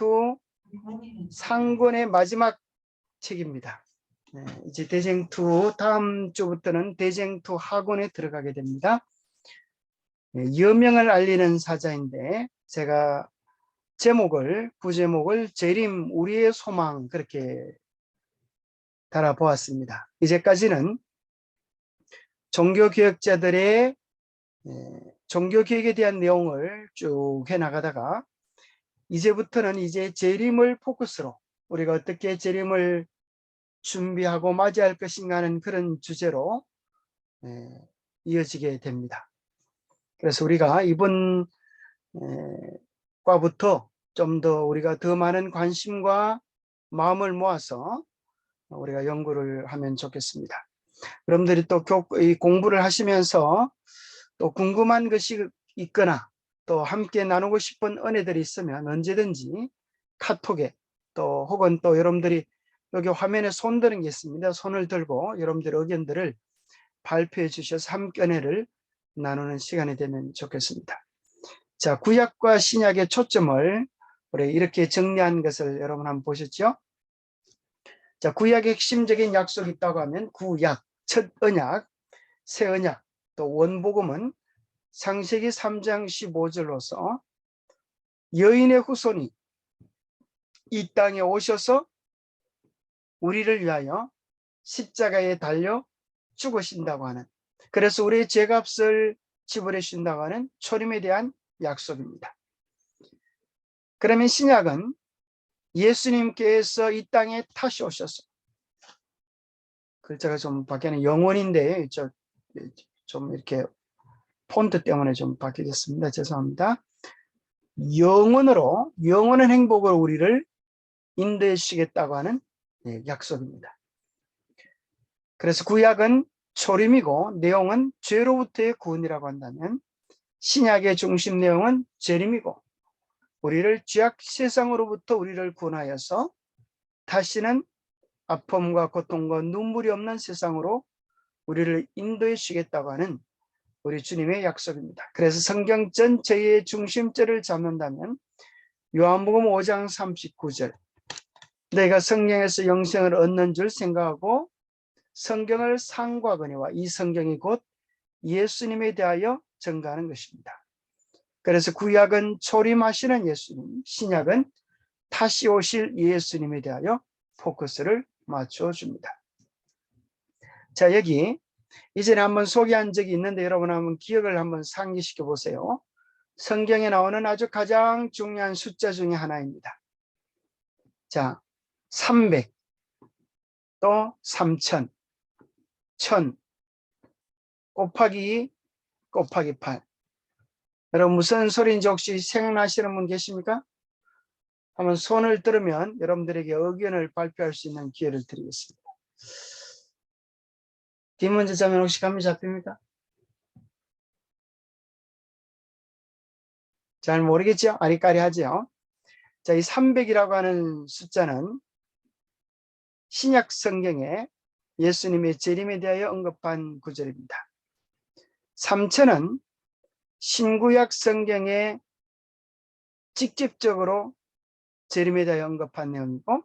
대쟁투 상권의 마지막 책입니다. 네, 이제 대쟁투 다음 주부터는 대쟁투 학원에 들어가게 됩니다. 네, 여명을 알리는 사자인데 제가 부제목을 재림 우리의 소망 그렇게 달아보았습니다. 이제까지는 종교개혁자들의 종교개혁에 대한 내용을 쭉 해나가다가 이제부터는 이제 재림을 포커스로 우리가 어떻게 재림을 준비하고 맞이할 것인가 하는 그런 주제로 이어지게 됩니다. 그래서 우리가 이번 과부터 좀 더 우리가 더 많은 관심과 마음을 모아서 우리가 연구를 하면 좋겠습니다. 여러분들이 또 공부를 하시면서 또 궁금한 것이 있거나 또 함께 나누고 싶은 은혜들이 있으면 언제든지 카톡에 또 혹은 또 여러분들이 여기 화면에 손 드는 게 있습니다. 손을 들고 여러분들의 의견들을 발표해 주셔서 함께 은혜를 나누는 시간이 되면 좋겠습니다. 자, 구약과 신약의 초점을 우리 이렇게 정리한 것을 여러분 한번 보셨죠? 자, 구약의 핵심적인 약속이 있다고 하면 구약, 첫 언약, 새 언약, 또 원복음은 창세기 3장 15절로서 여인의 후손이 이 땅에 오셔서 우리를 위하여 십자가에 달려 죽으신다고 하는, 그래서 우리의 죄값을 지불해 주신다고 하는 초림에 대한 약속입니다. 그러면 신약은 예수님께서 이 땅에 다시 오셔서, 글자가 좀 바뀌는 영원인데 좀 이렇게 폰트 때문에 좀 바뀌었습니다. 죄송합니다. 영원한 행복으로 우리를 인도해 주시겠다고 하는 약속입니다. 그래서 구약은 초림이고 내용은 죄로부터의 구원이라고 한다면 신약의 중심 내용은 재림이고 우리를 죄악 세상으로부터 우리를 구원하여서 다시는 아픔과 고통과 눈물이 없는 세상으로 우리를 인도해 주시겠다고 하는 우리 주님의 약속입니다. 그래서 성경 전체의 중심절을 잡는다면 요한복음 5장 39절, 내가 성령에서 영생을 얻는 줄 생각하고 성경을 상고하거니와, 이 성경이 곧 예수님에 대하여 증거하는 것입니다. 그래서 구약은 초림하시는 예수님, 신약은 다시 오실 예수님에 대하여 포커스를 맞춰줍니다. 자, 여기 이전에 한번 소개한 적이 있는데 여러분 한번 기억을 한번 상기시켜 보세요. 성경에 나오는 아주 가장 중요한 숫자 중에 하나입니다. 자, 300, 또 3000, 1000, 곱하기 2, 곱하기 8. 여러분 무슨 소리인지 혹시 생각나시는 분 계십니까? 한번 손을 들으면 여러분들에게 의견을 발표할 수 있는 기회를 드리겠습니다. 뒷문제 자면 혹시 감이 잡힙니까? 잘 모르겠죠? 아리까리하죠? 자, 이 300이라고 하는 숫자는 신약 성경에 예수님의 재림에 대하여 언급한 구절입니다. 3000은 신구약 성경에 직접적으로 재림에 대하여 언급한 내용이고,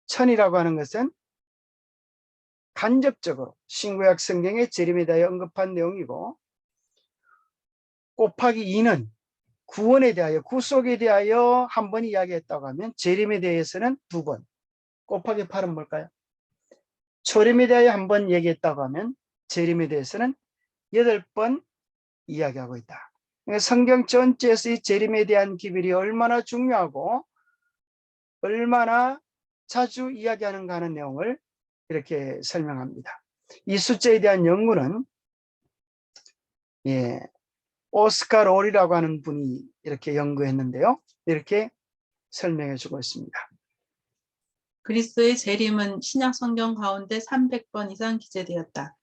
1000이라고 하는 것은 간접적으로 신구약 성경에 재림에 대하여 언급한 내용이고, 곱하기 2는 구원에 대하여, 구속에 대하여 한 번 이야기했다고 하면 재림에 대해서는 2번, 곱하기 8은 뭘까요? 초림에 대하여 한 번 얘기했다고 하면 재림에 대해서는 8번 이야기하고 있다. 그러니까 성경 전체에서 이 재림에 대한 기별이 얼마나 중요하고 얼마나 자주 이야기하는가 하는 내용을 이렇게 설명합니다. 이 숫자에 대한 연구는 오스카 롤이라고 하는 분이 이렇게 연구했는데요. 이렇게 설명해 주고 있습니다. 그리스도의 재림은 신약 성경 가운데 300번 이상 기재되었다.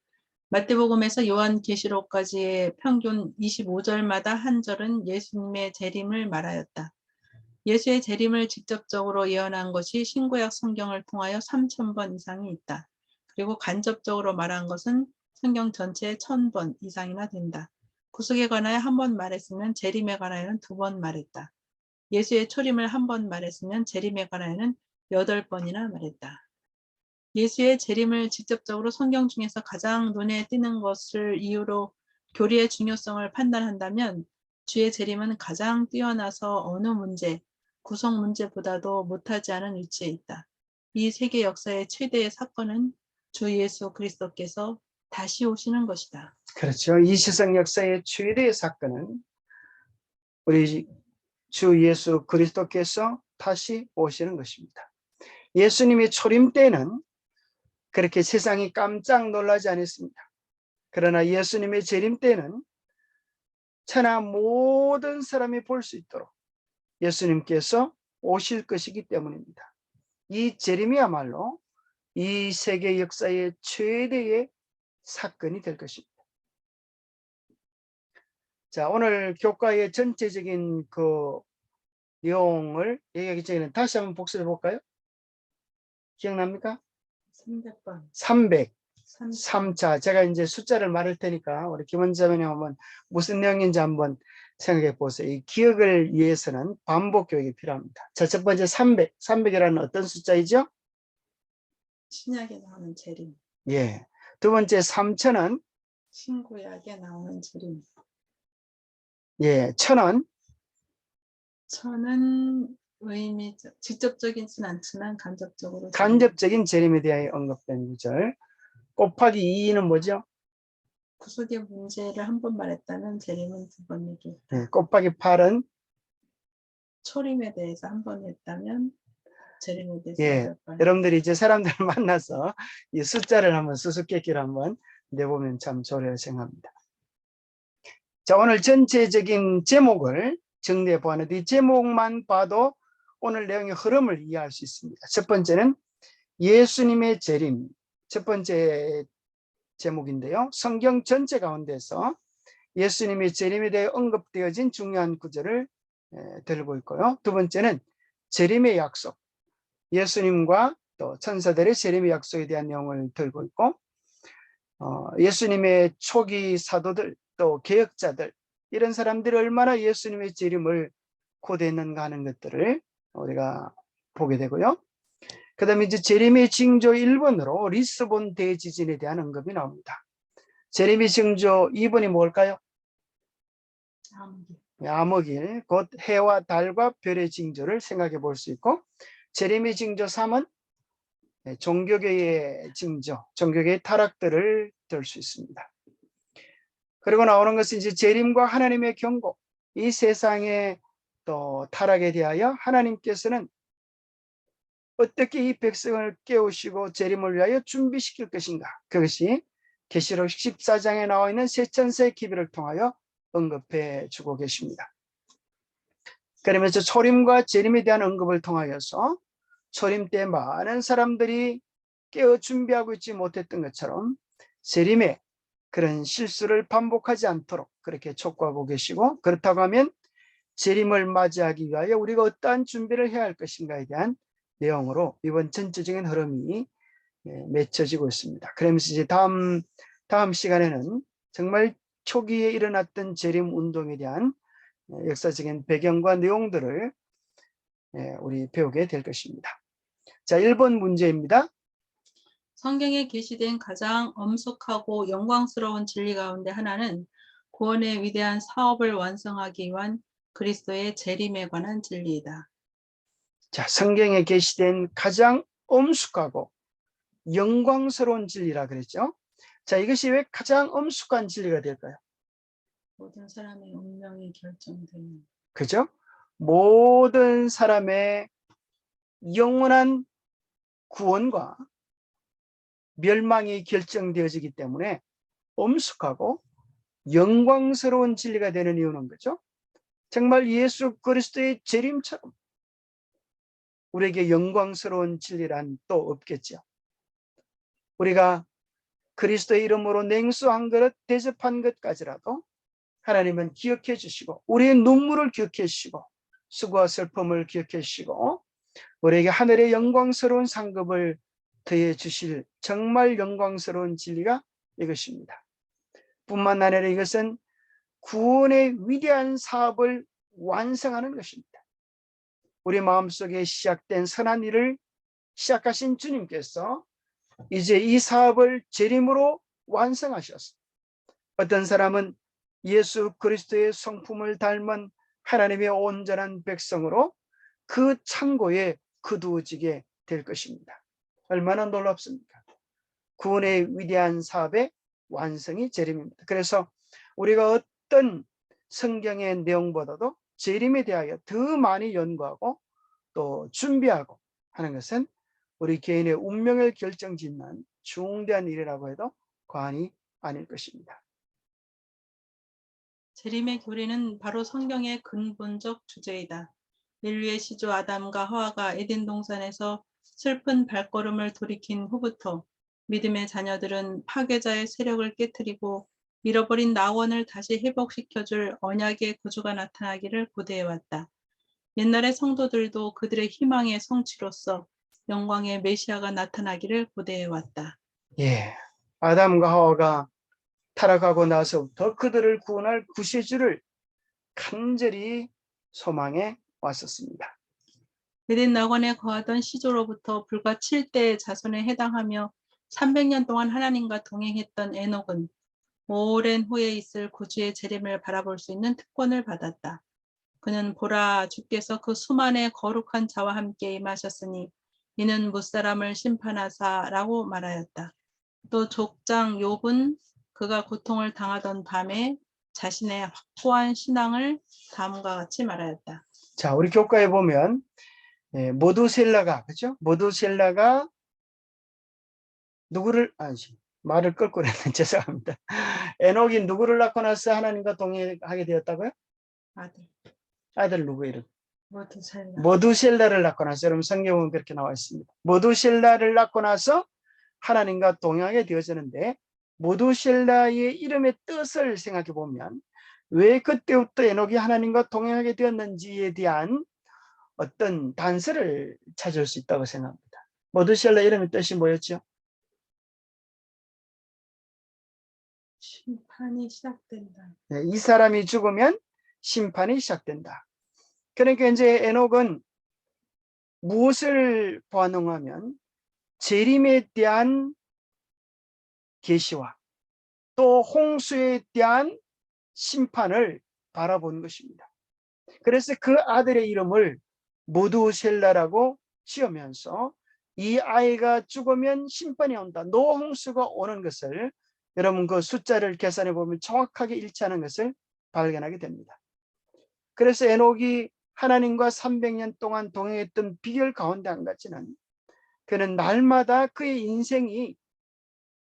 마태복음에서 요한계시록까지의 평균 25절마다 한 절은 예수님의 재림을 말하였다. 예수의 재림을 직접적으로 예언한 것이 신구약 성경을 통하여 3000번 이상이 있다. 그리고 간접적으로 말한 것은 성경 전체에 1000번 이상이나 된다. 구속에 관하여 한 번 말했으면 재림에 관하여는 2번 말했다. 예수의 초림을 한 번 말했으면 재림에 관하여는 8번이나 말했다. 예수의 재림을 직접적으로 성경 중에서 가장 눈에 띄는 것을 이유로 교리의 중요성을 판단한다면 주의 재림은 가장 뛰어나서 어느 문제, 구성 문제보다도 못하지 않은 위치에 있다. 이 세계 역사의 최대의 사건은 주 예수 그리스도께서 다시 오시는 것이다. 그렇죠. 이 세상 역사의 최대의 사건은 우리 주 예수 그리스도께서 다시 오시는 것입니다. 예수님의 초림 때는 그렇게 세상이 깜짝 놀라지 않았습니다. 그러나 예수님의 재림 때는 천하 모든 사람이 볼 수 있도록 예수님께서 오실 것이기 때문입니다. 이 재림이야말로 이 세계 역사의 최대의 사건이 될 것입니다. 자, 오늘 교과의 전체적인 그 내용을 얘기하기 전에 다시 한번 복습해 볼까요? 기억납니까? 300번. 303차. 제가 이제 숫자를 말할 테니까 우리 김원자매님 한번 무슨 내용인지 한번 생각해 보세요. 이 기억을 위해서는 반복 교육이 필요합니다. 자, 첫 번째 300이라는 어떤 숫자이죠? 신약에 나오는 재림. 예. 두 번째 3000은 신구약에 나오는 재림. 예, 1000은 천은 직접적이진 않지만 간접적으로 간접적인 재림에 대하여 언급된 구절. 곱하기 2는 뭐죠? 구속의 문제를 한 번 말했다면 재림은 2번 얘기했다. 예, 곱하기 8은 초림에 대해서 한 번 했다면 재림에 대해서 예, 8번. 여러분들이 이제 사람들을 만나서 이 숫자를 한번 수수께끼를 한번 내보면 참 좋으리라 생각합니다. 자, 오늘 전체적인 제목을 정리해 보았는데 이 제목만 봐도 오늘 내용의 흐름을 이해할 수 있습니다. 첫 번째는 예수님의 재림, 첫 번째 제목인데요. 성경 전체 가운데서 예수님의 재림에 대해 언급되어진 중요한 구절을 들고 있고요. 두 번째는 재림의 약속, 예수님과 또 천사들의 재림의 약속에 대한 내용을 들고 있고, 예수님의 초기 사도들 또 개혁자들 이런 사람들이 얼마나 예수님의 재림을 고대했는가 하는 것들을 우리가 보게 되고요. 그 다음에 이제 재림의 징조 1번으로 리스본 대지진에 대한 언급이 나옵니다. 재림의 징조 2번이 뭘까요? 암흑일, 곧 해와 달과 별의 징조를 생각해 볼 수 있고, 재림의 징조 3은 종교계의 징조, 종교계의 타락들을 들 수 있습니다. 그리고 나오는 것은 이제 재림과 하나님의 경고, 이 세상의 또 타락에 대하여 하나님께서는 어떻게 이 백성을 깨우시고 재림을 위하여 준비시킬 것인가. 그것이 계시록 14장에 나와 있는 세천세 기별을 통하여 언급해 주고 계십니다. 그러면서 초림과 재림에 대한 언급을 통하여서 초림 때 많은 사람들이 깨어 준비하고 있지 못했던 것처럼 재림에 그런 실수를 반복하지 않도록 그렇게 촉구하고 계시고, 그렇다고 하면 재림을 맞이하기 위하여 우리가 어떠한 준비를 해야 할 것인가에 대한 내용으로 이번 전체적인 흐름이 맺혀지고 있습니다. 그러면서 이제 다음 시간에는 정말 초기에 일어났던 재림 운동에 대한 역사적인 배경과 내용들을 우리 배우게 될 것입니다. 자, 1번 문제입니다. 성경에 게시된 가장 엄숙하고 영광스러운 진리 가운데 하나는 구원의 위대한 사업을 완성하기 위한 그리스도의 재림에 관한 진리이다. 자, 성경에 게시된 가장 엄숙하고 영광스러운 진리라 그랬죠. 자, 이것이 왜 가장 엄숙한 진리가 될까요? 모든 사람의 운명이 결정되는. 그죠? 모든 사람의 영원한 구원과 멸망이 결정되어지기 때문에 엄숙하고 영광스러운 진리가 되는 이유는 거죠. 정말 예수 그리스도의 재림처럼 우리에게 영광스러운 진리란 또 없겠죠. 우리가 그리스도의 이름으로 냉수한 그릇 대접한 것까지라도 하나님은 기억해 주시고 우리의 눈물을 기억해 주시고 수고와 슬픔을 기억해 주시고 우리에게 하늘의 영광스러운 상급을 더해 주실 정말 영광스러운 진리가 이것입니다. 뿐만 아니라 이것은 구원의 위대한 사업을 완성하는 것입니다. 우리 마음속에 시작된 선한 일을 시작하신 주님께서 이제 이 사업을 재림으로 완성하셨습니다. 어떤 사람은 예수 그리스도의 성품을 닮은 하나님의 온전한 백성으로 그 창고에 거두어지게 될 것입니다. 얼마나 놀랍습니까? 구원의 위대한 사업의 완성이 재림입니다. 그래서 우리가 어떤 성경의 내용보다도 재림에 대하여 더 많이 연구하고 또 준비하고 하는 것은 우리 개인의 운명을 결정짓는 중대한 일이라고 해도 과언이 아닐 것입니다. 재림의 교리는 바로 성경의 근본적 주제이다. 인류의 시조 아담과 하와가 에덴 동산에서 슬픈 발걸음을 돌이킨 후부터 믿음의 자녀들은 파괴자의 세력을 깨뜨리고 잃어버린 나원을 다시 회복시켜줄 언약의 구주가 나타나기를 고대해왔다. 옛날의 성도들도 그들의 희망의 성취로서 영광의 메시아가 나타나기를 고대해왔다. 예, 아담과 하와가 타락하고 나서부터 그들을 구원할 구세주를 간절히 소망해 왔었습니다. 에덴 낙원에 거하던 시조로부터 불과 7대의 자손에 해당하며 300년 동안 하나님과 동행했던 에녹은 오랜 후에 있을 구주의 재림을 바라볼 수 있는 특권을 받았다. 그는 보라, 주께서 그 수만의 거룩한 자와 함께 임하셨으니 이는 무사람을 심판하사라고 말하였다. 또 족장 욥은 그가 고통을 당하던 밤에 자신의 확고한 신앙을 다음과 같이 말하였다. 자, 우리 교과에 보면 모두셀라가, 그죠? 모두셀라가 누구를, 말을 끌고 그랬네. 죄송합니다. 에녹이 누구를 낳고 나서 하나님과 동행하게 되었다고요? 아들 누구 이름? 모두셀라를 낳고 나서, 여러분 성경은 그렇게 나와 있습니다. 모두셀라를 낳고 나서 하나님과 동행하게 되어지는데, 모두셀라의 이름의 뜻을 생각해 보면 왜 그때부터 에녹이 하나님과 동행하게 되었는지에 대한 어떤 단서를 찾을 수 있다고 생각합니다. 모두셀라 이름의 뜻이 뭐였죠? 심판이 시작된다. 네, 이 사람이 죽으면 심판이 시작된다. 그러니까 이제 에녹은 무엇을 반응하면 재림에 대한 계시와 또 홍수에 대한 심판을 바라본 것입니다. 그래서 그 아들의 이름을 모두셀라라고 지으면서 이 아이가 죽으면 심판이 온다, 노홍수가 오는 것을, 여러분 그 숫자를 계산해 보면 정확하게 일치하는 것을 발견하게 됩니다. 그래서 에녹이 하나님과 300년 동안 동행했던 비결 가운데 한 가지는, 그는 날마다 그의 인생이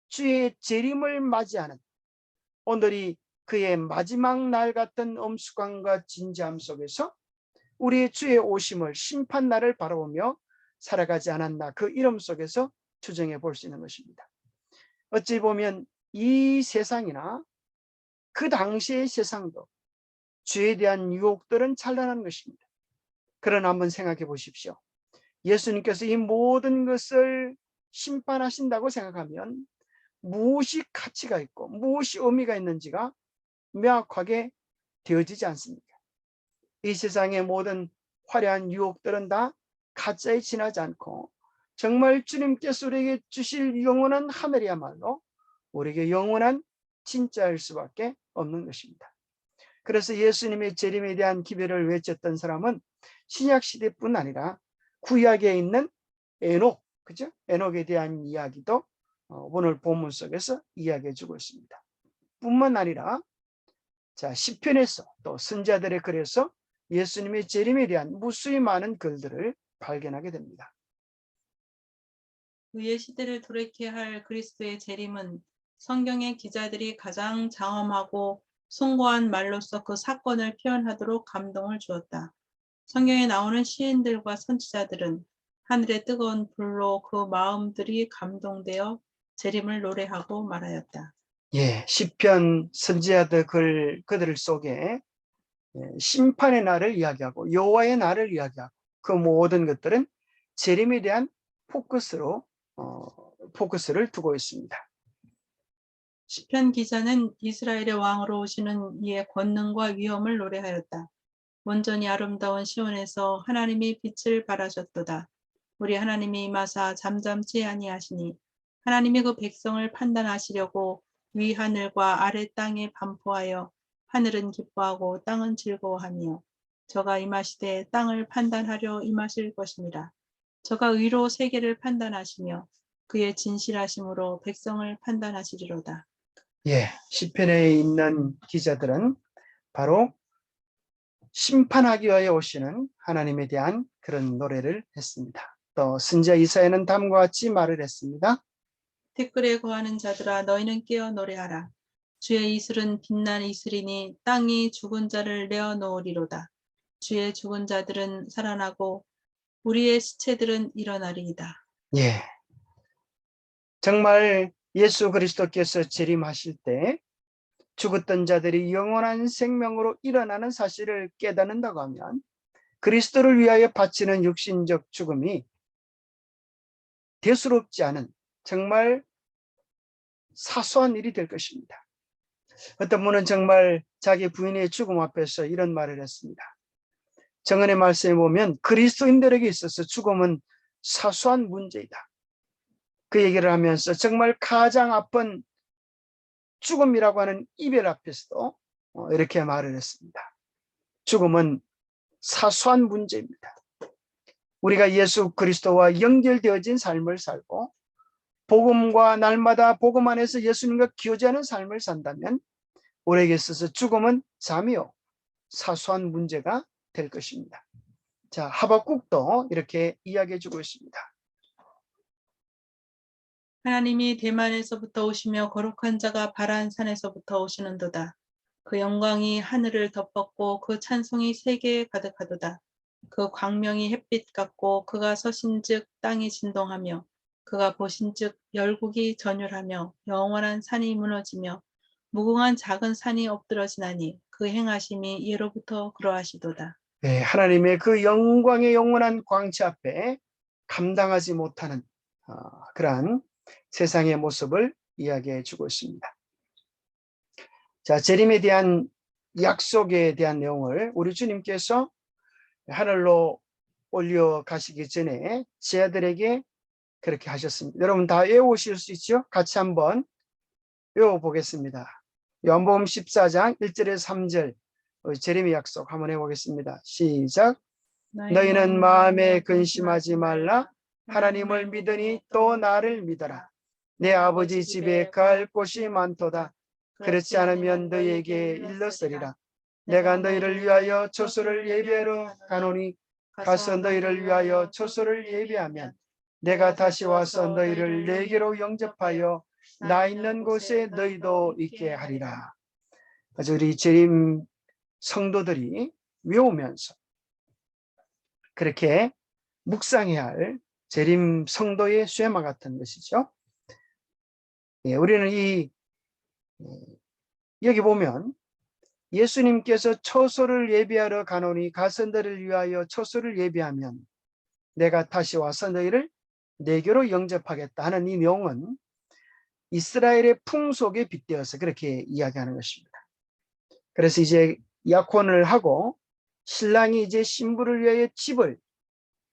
주의 재림을 맞이하는, 오늘이 그의 마지막 날 같은 엄숙함과 진지함 속에서 우리의 주의 오심을, 심판날을 바라보며 살아가지 않았나, 그 이름 속에서 추정해 볼 수 있는 것입니다. 어찌 보면 이 세상이나 그 당시의 세상도 죄에 대한 유혹들은 찬란한 것입니다. 그러나 한번 생각해 보십시오. 예수님께서 이 모든 것을 심판하신다고 생각하면 무엇이 가치가 있고 무엇이 의미가 있는지가 명확하게 되어지지 않습니까? 이 세상의 모든 화려한 유혹들은 다 가짜에 지나지 않고 정말 주님께서 우리에게 주실 영원한 하늘이야말로 우리에게 영원한 진짜일 수밖에 없는 것입니다. 그래서 예수님의 재림에 대한 기별을 외쳤던 사람은 신약 시대뿐 아니라 구약에 있는 에녹, 그죠? 에녹에 대한 이야기도 오늘 본문 속에서 이야기해 주고 있습니다. 뿐만 아니라 시편에서 또 선지자들의 글에서 예수님의 재림에 대한 무수히 많은 글들을 발견하게 됩니다. 의의 시대를 돌이켜야 할 그리스도의 재림은 성경의 기자들이 가장 장엄하고 숭고한 말로써 그 사건을 표현하도록 감동을 주었다. 성경에 나오는 시인들과 선지자들은 하늘의 뜨거운 불로 그 마음들이 감동되어 재림을 노래하고 말하였다. 예, 시편 선지자들 그들 속에 심판의 날을 이야기하고 여호와의 날을 이야기하고 그 모든 것들은 재림에 대한 포커스를 두고 있습니다. 시편 기자는 이스라엘의 왕으로 오시는 이의 권능과 위엄을 노래하였다. 온전히 아름다운 시온에서 하나님이 빛을 발하셨도다. 우리 하나님이 임하사 잠잠치 아니하시니 하나님이 그 백성을 판단하시려고 위 하늘과 아래 땅에 반포하여 하늘은 기뻐하고 땅은 즐거워하며 저가 임하시되 땅을 판단하려 임하실 것입니다. 저가 의로 세계를 판단하시며 그의 진실하심으로 백성을 판단하시리로다. 예, 시편에 있는 기자들은 바로 심판하기 위하여 오시는 하나님에 대한 그런 노래를 했습니다. 또 선지자 이사야는 다음과 같이 말을 했습니다. 태끌에 거하는 자들아 너희는 깨어 노래하라. 주의 이슬은 빛난 이슬이니 땅이 죽은 자를 내어 놓으리로다. 주의 죽은 자들은 살아나고 우리의 시체들은 일어나리이다. 예, 정말 예수 그리스도께서 재림하실 때 죽었던 자들이 영원한 생명으로 일어나는 사실을 깨닫는다고 하면 그리스도를 위하여 바치는 육신적 죽음이 대수롭지 않은 정말 사소한 일이 될 것입니다. 어떤 분은 정말 자기 부인의 죽음 앞에서 이런 말을 했습니다. 정언의 말씀에 보면 그리스도인들에게 있어서 죽음은 사소한 문제이다. 그 얘기를 하면서 정말 가장 아픈 죽음이라고 하는 이별 앞에서도 이렇게 말을 했습니다. 죽음은 사소한 문제입니다. 우리가 예수 그리스도와 연결되어진 삶을 살고 복음과 날마다 복음 안에서 예수님과 교제하는 삶을 산다면 우리에게 있어서 죽음은 잠이요 사소한 문제가 될 것입니다. 자, 하박국도 이렇게 이야기해 주고 있습니다. 하나님이 대만에서부터 오시며 거룩한 자가 바란산에서부터 오시는도다. 그 영광이 하늘을 덮었고 그 찬송이 세계에 가득하도다. 그 광명이 햇빛 같고 그가 서신즉 땅이 진동하며 그가 보신즉 열국이 전율하며 영원한 산이 무너지며 무궁한 작은 산이 엎드러지나니 그 행하심이 예로부터 그러하시도다. 네, 하나님의 그 영광의 영원한 광채 앞에 감당하지 못하는 그러한 세상의 모습을 이야기해 주고 있습니다. 자, 재림에 대한 약속에 대한 내용을 우리 주님께서 하늘로 올려 가시기 전에 제 아들에게 그렇게 하셨습니다. 여러분 다 외우실 수 있죠? 같이 한번 외워보겠습니다. 요한복음 14장 1절에서 3절 재림의 약속 한번 해보겠습니다. 시작. 너희는 마음에 근심하지 말라. 하나님을 믿으니 또 나를 믿어라. 내 아버지 집에 갈 곳이 많도다. 그렇지 않으면 너희에게 일렀으리라. 내가 너희를 위하여 처소를 예비하러 가노니 가서 너희를 위하여 처소를 예비하면 내가 다시 와서 너희를 내게로 영접하여 나 있는 곳에 너희도 있게 하리라. 그래서 우리 재림 성도들이 외우면서 그렇게 묵상해야 할 재림 성도의 쇠마 같은 것이죠. 예, 우리는 여기 보면 예수님께서 처소를 예비하러 가노니 가서 너희를 위하여 처소를 예비하면 내가 다시 와서 너희를 내게로 영접하겠다 하는 이 내용은 이스라엘의 풍속에 빗대어서 그렇게 이야기하는 것입니다. 그래서 이제 약혼을 하고 신랑이 이제 신부를 위하여 집을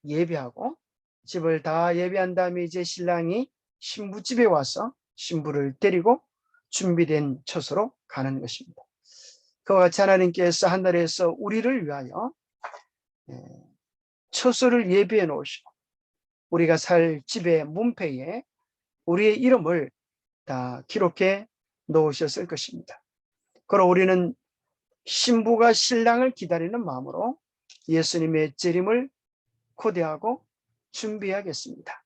예비하고 집을 다 예비한 다음에 이제 신랑이 신부 집에 와서 신부를 데리고 준비된 처소로 가는 것입니다. 그와 같이 하나님께서 하늘에서 우리를 위하여 처소를 예비해 놓으시고 우리가 살 집의 문패에 우리의 이름을 다 기록해 놓으셨을 것입니다. 그럼 우리는 신부가 신랑을 기다리는 마음으로 예수님의 재림을 고대하고 준비하겠습니다.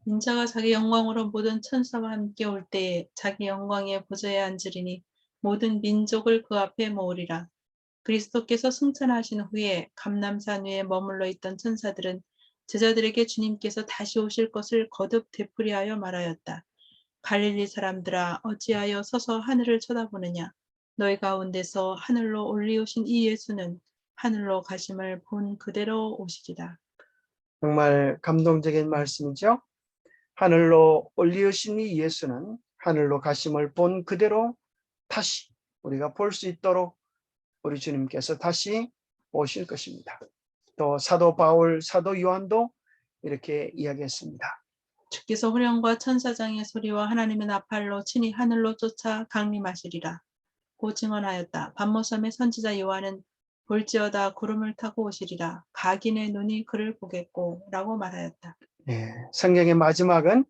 인자가 자기 영광으로 모든 천사와 함께 올 때에 자기 영광의 보좌에 앉으리니 모든 민족을 그 앞에 모으리라. 그리스도께서 승천하신 후에 감람산 위에 머물러 있던 천사들은 제자들에게 주님께서 다시 오실 것을 거듭 되풀이하여 말하였다. 갈릴리 사람들아 어찌하여 서서 하늘을 쳐다보느냐. 너희 가운데서 하늘로 올리우신 이 예수는 하늘로 가심을 본 그대로 오시리라. 정말 감동적인 말씀이죠. 하늘로 올리우신 이 예수는 하늘로 가심을 본 그대로 다시 우리가 볼 수 있도록 우리 주님께서 다시 오실 것입니다. 또 사도 바울, 사도 요한도 이렇게 이야기했습니다. 주께서 후련과 천사장의 소리와 하나님의 나팔로 친히 하늘로 쫓아 강림하시리라. 고 증언하였다. 반모섬의 선지자 요한은 볼지어다 구름을 타고 오시리라. 각인의 눈이 그를 보겠고 라고 말하였다. 네, 성경의 마지막은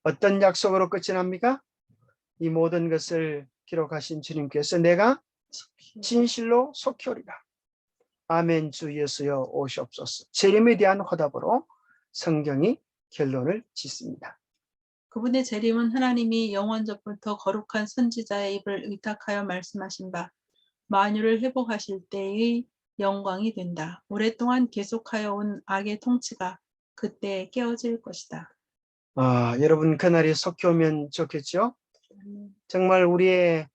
어떤 약속으로 끝이 납니까? 이 모든 것을 기록하신 주님께서 내가 진실로 속히 오리라. 아멘. 주 예수여 오시옵소서. 재림에 대한 화답으로 성경이 결론을 짓습니다. 그분의 재림은 하나님이 영원전부터 거룩한 선지자의 입을 의탁하여 말씀하신 바 만유를 회복하실 때의 영광이 된다. 오랫동안 계속하여 온 악의 통치가 그때 깨어질 것이다. 여러분 그날이 속히 오면 좋겠죠? 정말 우리의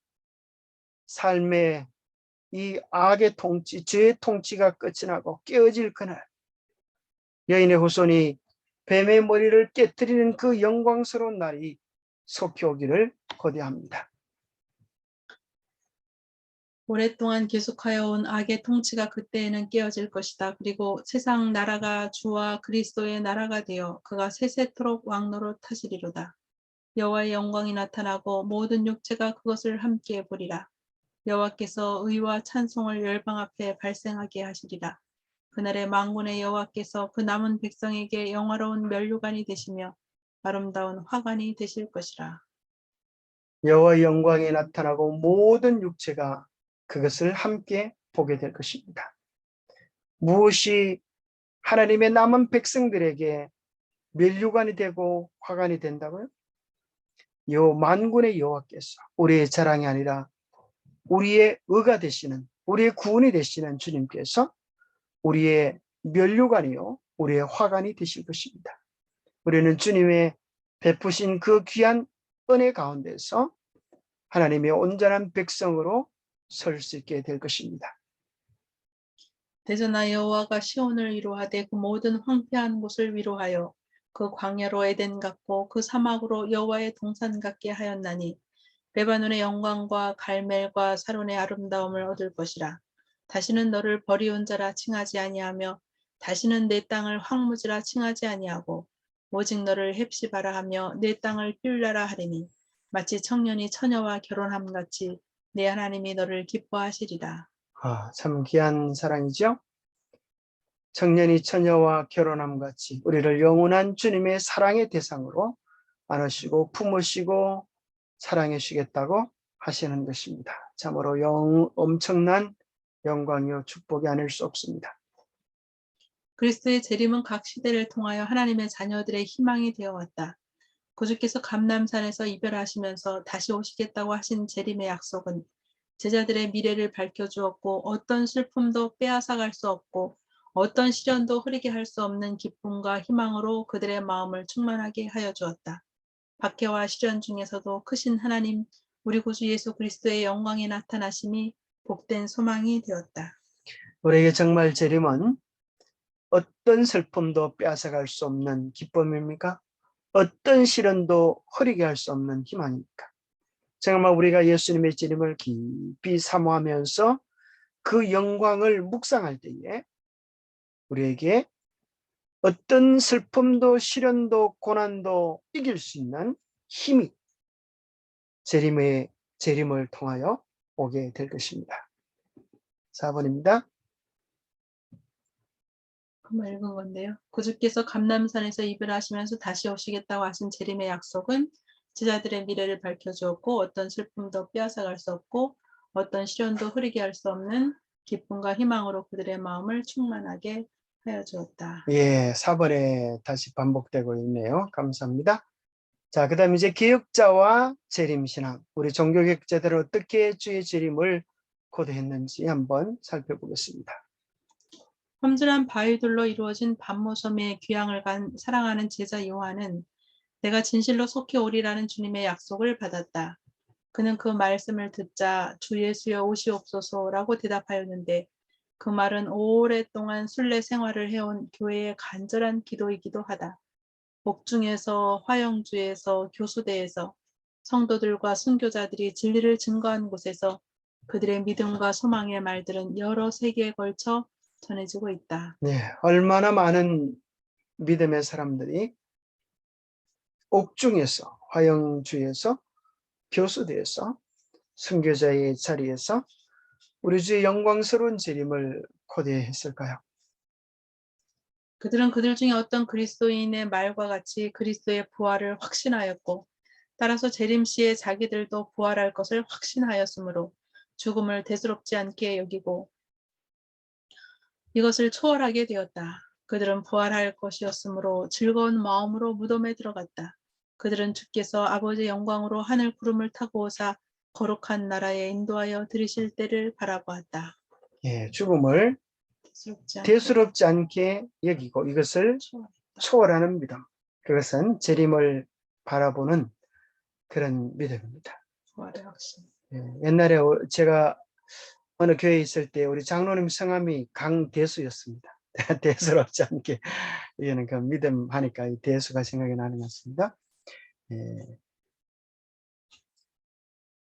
삶에 이 악의 통치, 죄의 통치가 끝이 나고 깨어질 그날, 여인의 후손이 뱀의 머리를 깨뜨리는 그 영광스러운 날이 속히 오기를 고대합니다. 오랫동안 계속하여 온 악의 통치가 그때에는 깨어질 것이다. 그리고 세상 나라가 주와 그리스도의 나라가 되어 그가 세세토록 왕노릇 하시리로다. 여호와의 영광이 나타나고 모든 육체가 그것을 함께 보리라. 여호와께서 의와 찬송을 열방 앞에 발생하게 하시리라. 그날에 만군의 여호와께서 그 남은 백성에게 영화로운 면류관이 되시며 아름다운 화관이 되실 것이라. 여호와의 영광이 나타나고 모든 육체가 그것을 함께 보게 될 것입니다. 무엇이 하나님의 남은 백성들에게 면류관이 되고 화관이 된다고요? 요 만군의 여호와께서 우리의 자랑이 아니라 우리의 의가 되시는, 우리의 구원이 되시는 주님께서 우리의 면류관이요 우리의 화관이 되실 것입니다. 우리는 주님의 베푸신 그 귀한 은혜 가운데서 하나님의 온전한 백성으로 설 수 있게 될 것입니다. 대전하 여호와가 시온을 위로하되 그 모든 황폐한 곳을 위로하여 그 광야로 에덴 같고 그 사막으로 여호와의 동산 같게 하였나니 레바논의 영광과 갈멜과 사론의 아름다움을 얻을 것이라. 다시는 너를 버리온 자라 칭하지 아니하며 다시는 내 땅을 황무지라 칭하지 아니하고 오직 너를 헵시바라 하며 내 땅을 뷸라라 하리니 마치 청년이 처녀와 결혼함 같이 내 하나님이 너를 기뻐하시리라. 참 귀한 사랑이죠. 청년이 처녀와 결혼함 같이 우리를 영원한 주님의 사랑의 대상으로 안으시고 품으시고 사랑해 주시겠다고 하시는 것입니다. 참으로 엄청난 영광이요 축복이 아닐 수 없습니다. 그리스도의 재림은 각 시대를 통하여 하나님의 자녀들의 희망이 되어 왔다. 구주께서 감람산에서 이별하시면서 다시 오시겠다고 하신 재림의 약속은 제자들의 미래를 밝혀주었고 어떤 슬픔도 빼앗아갈 수 없고 어떤 시련도 흐리게 할 수 없는 기쁨과 희망으로 그들의 마음을 충만하게 하여 주었다. 박해와 시련 중에서도 크신 하나님, 우리 구주 예수 그리스도의 영광이 나타나심이 복된 소망이 되었다. 우리에게 정말 재림은 어떤 슬픔도 빼앗아갈 수 없는 기쁨입니까? 어떤 시련도 흐리게 할 수 없는 희망입니까? 정말 우리가 예수님의 재림을 깊이 사모하면서 그 영광을 묵상할 때에 우리에게 어떤 슬픔도 시련도 고난도 이길 수 있는 힘이 재림을 통하여 오게 될 것입니다. 4번입니다. 한번 읽은 건데요. 구주께서 감람산에서 이별하시면서 다시 오시겠다고 하신 재림의 약속은 제자들의 미래를 밝혀주었고 어떤 슬픔도 빼앗아갈 수 없고 어떤 시련도 흐리게 할 수 없는 기쁨과 희망으로 그들의 마음을 충만하게 하여 주었다. 4번에 다시 반복되고 있네요. 감사합니다. 자, 그 다음 이제 개혁자와 재림신앙, 우리 종교개혁자들은 어떻게 주의 재림을 고대했는지 한번 살펴보겠습니다. 험준한 바위들로 이루어진 반모섬의 귀향을 간 사랑하는 제자 요한은 내가 진실로 속히 오리라는 주님의 약속을 받았다. 그는 그 말씀을 듣자 주 예수여 오시옵소서라고 대답하였는데 그 말은 오랫동안 순례 생활을 해온 교회의 간절한 기도이기도 하다. 복중에서 화영주에서 교수대에서 성도들과 순교자들이 진리를 증거한 곳에서 그들의 믿음과 소망의 말들은 여러 세기에 걸쳐 전해지고 있다. 네, 얼마나 많은 믿음의 사람들이 옥중에서, 화영주에서, 교수대에서, 선교자의 자리에서 우리 주의 영광스러운 재림을 고대했을까요? 그들은 그들 중에 어떤 그리스도인의 말과 같이 그리스도의 부활을 확신하였고 따라서 재림 시에 자기들도 부활할 것을 확신하였으므로 죽음을 대수롭지 않게 여기고 이것을 초월하게 되었다. 그들은 부활할 것이었으므로 즐거운 마음으로 무덤에 들어갔다. 그들은 주께서 아버지의 영광으로 하늘 구름을 타고 오사 거룩한 나라에 인도하여 들이실 때를 바라보았다. 예, 죽음을 대수롭지 않게 대수롭지 않게 여기고 이것을 초월했다. 초월하는 믿음. 그것은 재림을 바라보는 그런 믿음입니다. 부활의 확신. 예, 옛날에 제가 어느 교회에 있을 때 우리 장로님 성함이 강대수였습니다. 대수롭지 않게 이거는 그 믿음 하니까 이 대수가 생각이 나는 것 같습니다. 예,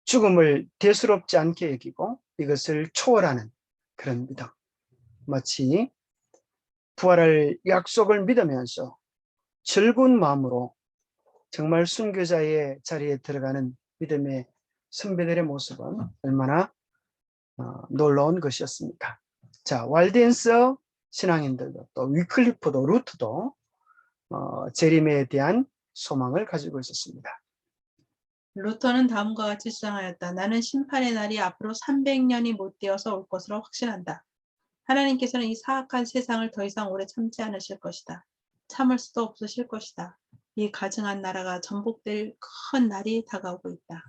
죽음을 대수롭지 않게 여기고 이것을 초월하는 그런 믿음. 마치 부활할 약속을 믿으면서 즐거운 마음으로 정말 순교자의 자리에 들어가는 믿음의 선배들의 모습은 얼마나 놀라운 것이었습니까? 자, walden서 신앙인들도 또 위클리프도 루트도 재림에 대한 소망을 가지고 있었습니다. 루터는 다음과 같이 주장하였다. 나는 심판의 날이 앞으로 300년이 못 되어서 올 것으로 확신한다. 하나님께서는 이 사악한 세상을 더 이상 오래 참지 않으실 것이다. 참을 수도 없으실 것이다. 이 가증한 나라가 전복될 큰 날이 다가오고 있다.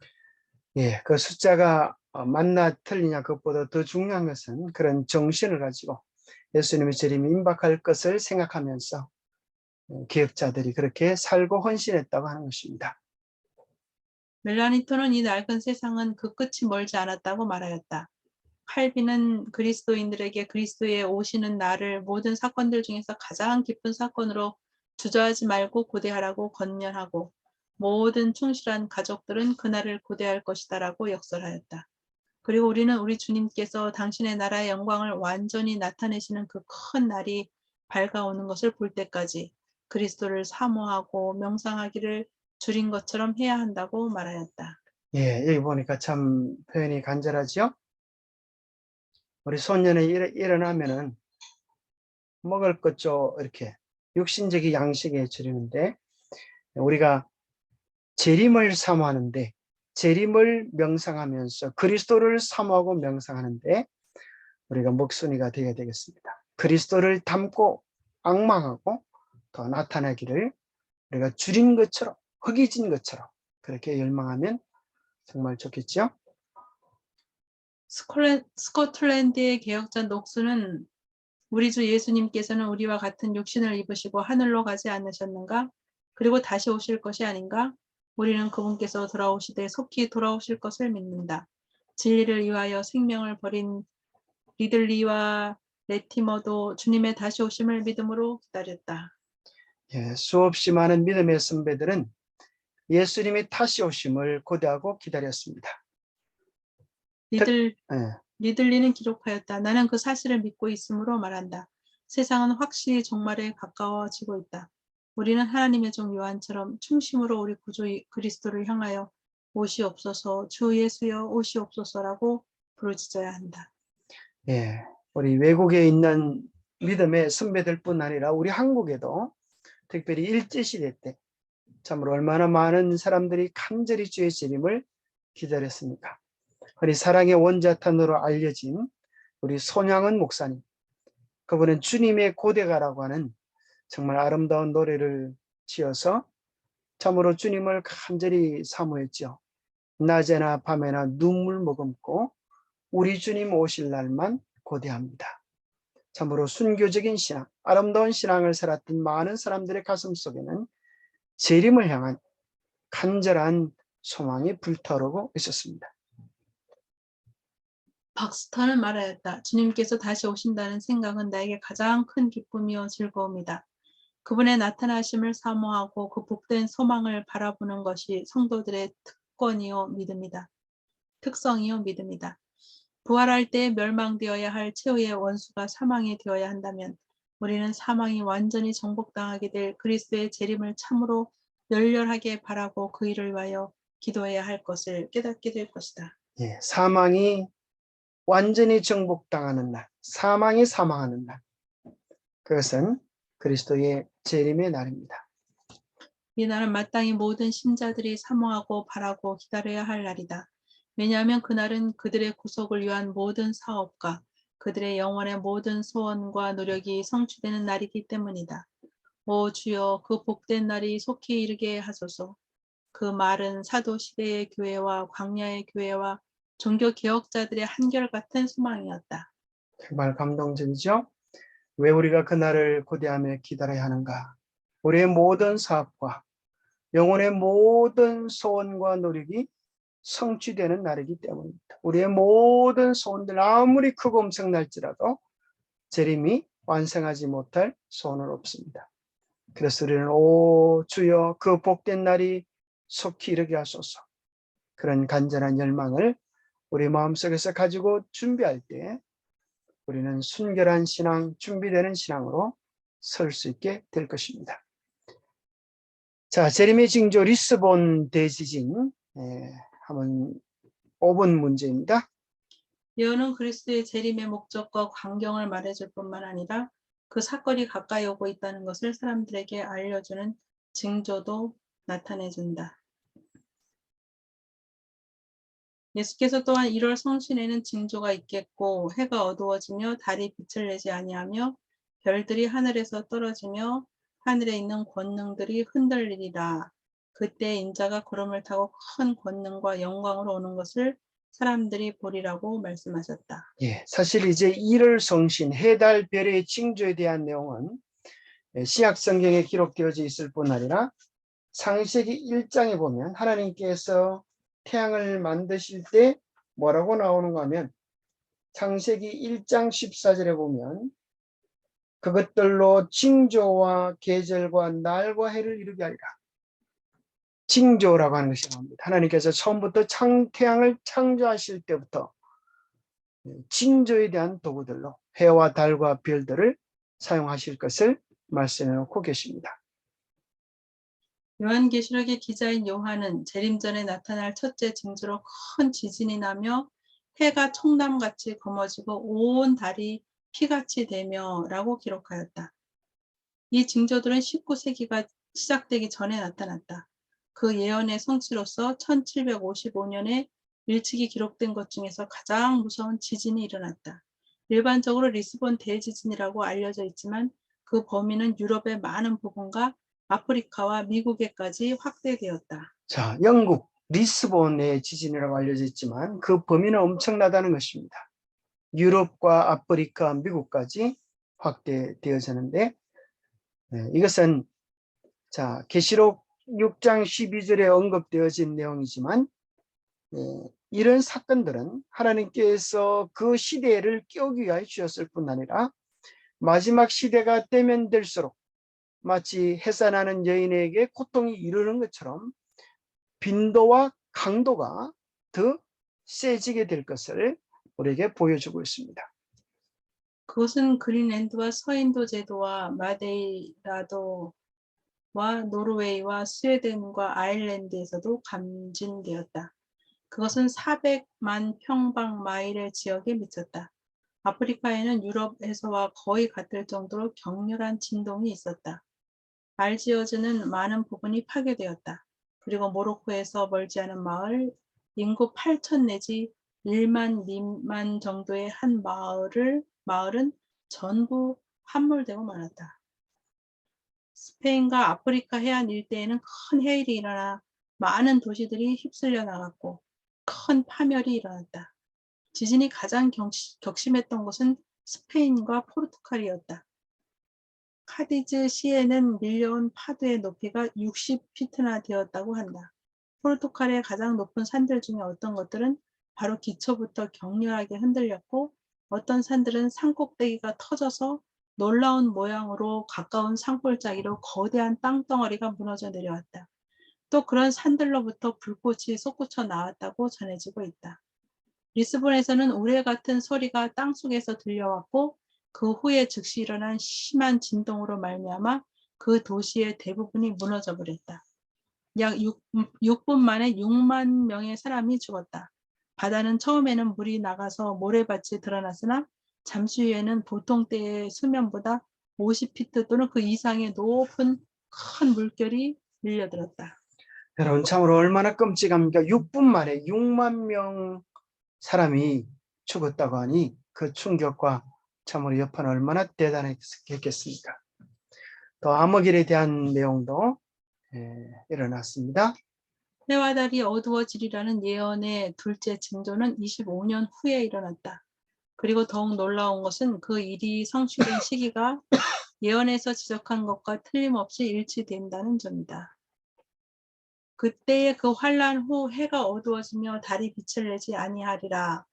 예, 그 숫자가 맞나 틀리냐 그것보다 더 중요한 것은 그런 정신을 가지고 예수님의 재림이 임박할 것을 생각하면서 기억자들이 그렇게 살고 헌신했다고 하는 것입니다. 멜라니토는 이 낡은 세상은 그 끝이 멀지 않았다고 말하였다. 칼빈은 그리스도인들에게 그리스도의 오시는 날을 모든 사건들 중에서 가장 기쁜 사건으로 주저하지 말고 고대하라고 권면하고 모든 충실한 가족들은 그날을 고대할 것이다라고 역설하였다. 그리고 우리는 우리 주님께서 당신의 나라의 영광을 완전히 나타내시는 그 큰 날이 밝아오는 것을 볼 때까지 그리스도를 사모하고 명상하기를 줄인 것처럼 해야 한다고 말하였다. 예, 여기 보니까 참 표현이 간절하죠? 우리 소년이 일어나면은 먹을 것 좀 이렇게 육신적인 양식에 줄이는데 우리가 재림을 사모하는데 재림을 명상하면서 그리스도를 사모하고 명상하는데 우리가 목순이가 되어야 되겠습니다. 그리스도를 닮고 앙망하고 더 나타나기를 우리가 줄인 것처럼 허기진 것처럼 그렇게 열망하면 정말 좋겠죠? 스코틀랜드의 개혁자 녹수는 우리 주 예수님께서는 우리와 같은 육신을 입으시고 하늘로 가지 않으셨는가? 그리고 다시 오실 것이 아닌가? 우리는 그분께서 돌아오시되 속히 돌아오실 것을 믿는다. 진리를 위하여 생명을 버린 리들리와 레티머도 주님의 다시 오심을 믿음으로 기다렸다. 예, 수없이 많은 믿음의 선배들은 예수님이 다시 오심을 고대하고 기다렸습니다. 리들 예, 리들리는 기록하였다. 나는 그 사실을 믿고 있으므로 말한다. 세상은 확실히 종말에 가까워지고 있다. 우리는 하나님의 종 요한처럼 충심으로 우리 구주 그리스도를 향하여 오시옵소서, 주 예수여 오시옵소서라고 부르짖어야 한다. 예, 우리 외국에 있는 믿음의 선배들뿐 아니라 우리 한국에도 특별히 일제시대 때 참으로 얼마나 많은 사람들이 간절히 주의 재림을 기다렸습니까? 우리 사랑의 원자탄으로 알려진 우리 손양은 목사님, 그분은 주님의 고대가라고 하는 정말 아름다운 노래를 지어서 참으로 주님을 간절히 사모했죠. 낮에나 밤에나 눈물 머금고 우리 주님 오실 날만 고대합니다. 참으로 순교적인 신앙, 아름다운 신앙을 살았던 많은 사람들의 가슴 속에는 재림을 향한 간절한 소망이 불타오르고 있었습니다. 박스터는 말하였다. 주님께서 다시 오신다는 생각은 나에게 가장 큰 기쁨이요 즐거움이다. 그분의 나타나심을 사모하고 그 복된 소망을 바라보는 것이 성도들의 특권이요 믿음이다. 특성이요 믿음이다. 부활할 때 멸망되어야 할 최후의 원수가 사망이 되어야 한다면 우리는 사망이 완전히 정복당하게 될 그리스도의 재림을 참으로 열렬하게 바라고 그 일을 위하여 기도해야 할 것을 깨닫게 될 것이다. 예, 사망이 완전히 정복당하는 날, 사망이 사망하는 날, 그것은 그리스도의 재림의 날입니다. 이 날은 마땅히 모든 신자들이 사모하고 바라고 기다려야 할 날이다. 왜냐하면 그날은 그들의 구속을 위한 모든 사업과 그들의 영혼의 모든 소원과 노력이 성취되는 날이기 때문이다. 오 주여, 그 복된 날이 속히 이르게 하소서. 그 말은 사도 시대의 교회와 광야의 교회와 종교 개혁자들의 한결같은 소망이었다. 정말 감동적이죠? 왜 우리가 그날을 고대하며 기다려야 하는가? 우리의 모든 사업과 영혼의 모든 소원과 노력이 성취되는 날이기 때문입니다. 우리의 모든 소원들 아무리 크고 엄청날지라도 재림이 완성하지 못할 소원은 없습니다. 그래서 우리는 오 주여 그 복된 날이 속히 이르게 하소서. 그런 간절한 열망을 우리 마음속에서 가지고 준비할 때 우리는 순결한 신앙, 준비되는 신앙으로 설 수 있게 될 것입니다. 자, 재림의 징조 리스본 대지진 한번 5분 문제입니다. 예언은 그리스도의 재림의 목적과 광경을 말해줄 뿐만 아니라 그 사건이 가까이 오고 있다는 것을 사람들에게 알려주는 징조도 나타내준다. 예수께서 또한 1월 성신에는 징조가 있겠고 해가 어두워지며 달이 빛을 내지 아니하며 별들이 하늘에서 떨어지며 하늘에 있는 권능들이 흔들리리라. 그때 인자가 구름을 타고 큰 권능과 영광으로 오는 것을 사람들이 보리라고 말씀하셨다. 예, 사실 이제 1월 성신, 해달 별의 징조에 대한 내용은 신약 성경에 기록되어져 있을 뿐 아니라 창세기 1장에 보면 하나님께서 태양을 만드실 때 뭐라고 나오는가 하면 창세기 1장 14절에 보면 그것들로 징조와 계절과 날과 해를 이루게 하리라. 징조라고 하는 것이 나옵니다. 하나님께서 처음부터 태양을 창조하실 때부터 징조에 대한 도구들로 해와 달과 별들을 사용하실 것을 말씀해 놓고 계십니다. 요한계시록의 기자인 요한은 재림 전에 나타날 첫째 징조로 큰 지진이 나며 해가 총남같이 검어지고 온 달이 피같이 되며 라고 기록하였다. 이 징조들은 19세기가 시작되기 전에 나타났다. 그 예언의 성취로서 1755년에 일찍이 기록된 것 중에서 가장 무서운 지진이 일어났다. 일반적으로 리스본 대지진이라고 알려져 있지만 그 범위는 유럽의 많은 부분과 아프리카와 미국에까지 확대되었다. 자, 영국 리스본의 지진이라고 알려져 있지만 그 범위는 엄청나다는 것입니다. 유럽과 아프리카, 미국까지 확대되어지는데 이것은 자 계시록 6장 12절에 언급되어진 내용이지만 이런 사건들은 하나님께서 그 시대를 깨우기 위하여 주셨을 뿐 아니라 마지막 시대가 되면 될수록 마치 해산하는 여인에게 고통이 이르는 것처럼 빈도와 강도가 더 세지게 될 것을 우리에게 보여주고 있습니다. 그것은 그린랜드와 서인도 제도와 마데이라도와 노르웨이와 스웨덴과 아일랜드에서도 감진되었다. 그것은 400만 평방마일의 지역에 미쳤다. 아프리카에는 유럽에서와 거의 같을 정도로 격렬한 진동이 있었다. 알지어즈는 많은 부분이 파괴되었다. 그리고 모로코에서 멀지 않은 마을, 인구 8천 내지 1만 미만 정도의 한 마을은 전부 함몰되고 말았다. 스페인과 아프리카 해안 일대에는 큰 해일이 일어나 많은 도시들이 휩쓸려 나갔고 큰 파멸이 일어났다. 지진이 가장 격심했던 곳은 스페인과 포르투갈이었다. 카디즈 시에는 밀려온 파도의 높이가 60피트나 되었다고 한다. 포르투갈의 가장 높은 산들 중에 어떤 것들은 바로 기초부터 격렬하게 흔들렸고 어떤 산들은 산꼭대기가 터져서 놀라운 모양으로 가까운 산골짜기로 거대한 땅덩어리가 무너져 내려왔다. 또 그런 산들로부터 불꽃이 솟구쳐 나왔다고 전해지고 있다. 리스본에서는 우레 같은 소리가 땅속에서 들려왔고 그 후에 즉시 일어난 심한 진동으로 말미암아 그 도시의 대부분이 무너져 버렸다. 약 6분 만에 6만 명의 사람이 죽었다. 바다는 처음에는 물이 나가서 모래밭이 드러났으나 잠시 후에는 보통 때의 수면보다 50피트 또는 그 이상의 높은 큰 물결이 밀려들었다. 여러분 참으로 얼마나 끔찍합니까? 6분 만에 6만 명 사람이 죽었다고 하니 그 충격과 참으로 여파는 얼마나 대단했겠습니까? 또 암흑일에 대한 내용도 일어났습니다. 해와 달이 어두워지리라는 예언의 둘째 징조는 25년 후에 일어났다. 그리고 더욱 놀라운 것은 그 일이 성취된 시기가 예언에서 지적한 것과 틀림없이 일치된다는 점이다. 그때의 그 환란 후 해가 어두워지며 달이 빛을 내지 아니하리라.